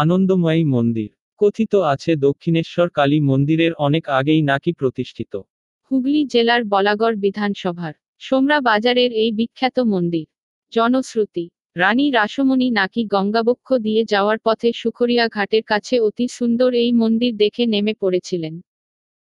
আনন্দময়ী মন্দির কথিত আছে দক্ষিণেশ্বর কালী মন্দিরের অনেক আগেই নাকি প্রতিষ্ঠিত। হুগলি জেলার বলাগড় বিধানসভার সোমরা বাজারের এই বিখ্যাত মন্দির। জনশ্রুতি, রানী রাসমণি নাকি গঙ্গাবক্ষ দিয়ে যাওয়ার পথে সুখরিয়া ঘাটের কাছে অতি সুন্দর এই মন্দির দেখে নেমে পড়েছিলেন।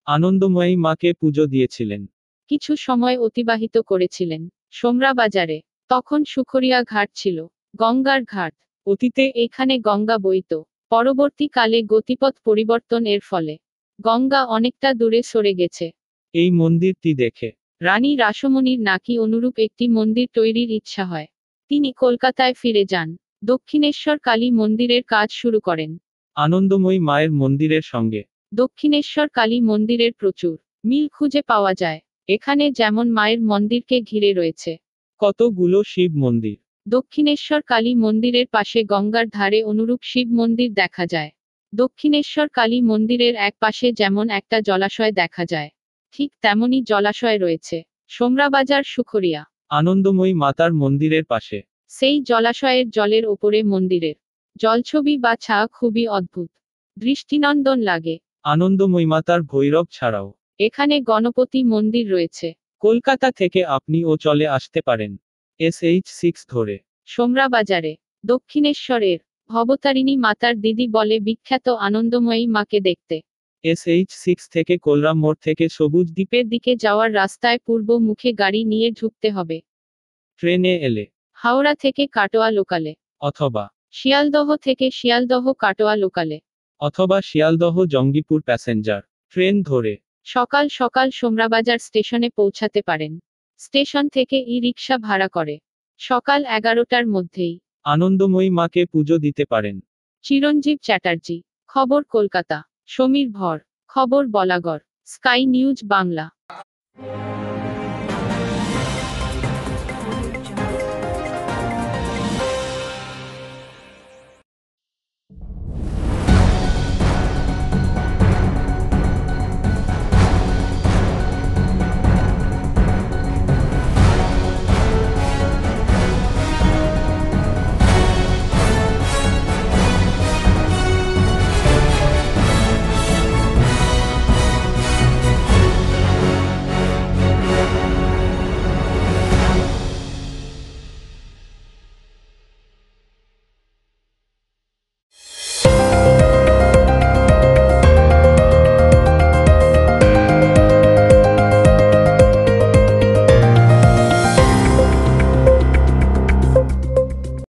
আনন্দময়ী মাকে পুজো দিয়েছিলেন। কিছু সময় অতিবাহিত করেছিলেন সোমরা বাজারে। তখন সুখরিয়া ঘাট ছিল গঙ্গার ঘাট। অতীতে এখানে গঙ্গা বইত। পরবর্তীকালে গতিপথ পরিবর্তন এর ফলে গঙ্গা অনেকটা দূরে সরে গেছে। এই মন্দিরটি দেখে রানী রাসমণির নাকি অনুরূপ একটি মন্দির তৈরির ইচ্ছা হয়। তিনি কলকাতায় ফিরে যান। দক্ষিণেশ্বর কালী মন্দিরের কাজ শুরু করেন। আনন্দময়ী মায়ের মন্দিরের সঙ্গে দক্ষিণেশ্বর কালী মন্দিরের প্রচুর মিল খুঁজে পাওয়া যায়। এখানে যেমন মায়ের মন্দিরকে ঘিরে রয়েছে কতগুলো শিব মন্দির। দক্ষিণেশ্বর কালী মন্দিরের পাশে গঙ্গার ধারে অনুরূপ শিব মন্দির দেখা যায়। দক্ষিণেশ্বর কালী মন্দিরের এক পাশে যেমন একটা জলাশয় দেখা যায়, ঠিক তেমনই জলাশয় রয়েছে সোমরাবাজার সুখরিয়া। আনন্দময়ী মাতার মন্দিরের পাশে সেই জলাশয়ের জলের ওপরে মন্দিরের জলছবি বা ছা খুবই অদ্ভুত, দৃষ্টিনন্দন লাগে। আনন্দময়ী মাতার ভৈরব ছাড়াও এখানে গণপতি মন্দির রয়েছে। কলকাতা থেকে আপনিও চলে আসতে পারেন SH6 ধরে। সোমরাবাজারে দক্ষিণেশ্বরের ভবতারিণী মাতার দিদি বলে বিখ্যাত আনন্দময়ী মাকে দেখতে SH6 থেকে কোলরাম মোড় থেকে সবুজ দ্বীপে দ্বীপের দিকে যাওয়ার রাস্তায় পূর্ব মুখে গাড়ি নিয়ে ঢুকতে হবে। ট্রেনে এলে হাওড়া থেকে কাটোয়া লোকালে, অথবা শিয়ালদহ থেকে শিয়ালদহ কাটোয়া লোকালে, শিয়ালদহ জঙ্গিপুর প্যাসেঞ্জার ট্রেন ধরে সকাল সকাল সোমরাবাজার স্টেশনে পৌঁছাতে পারেন। স্টেশন থেকে রিক্সা ভাড়া করে সকাল 11টার মধ্যেই আনন্দময়ী মাকে পুজো দিতে পারেন। চিরঞ্জীব চ্যাটার্জি, খবর কলকাতা। সমীর ভর, খবর বলাগড়। Sky news Bangla.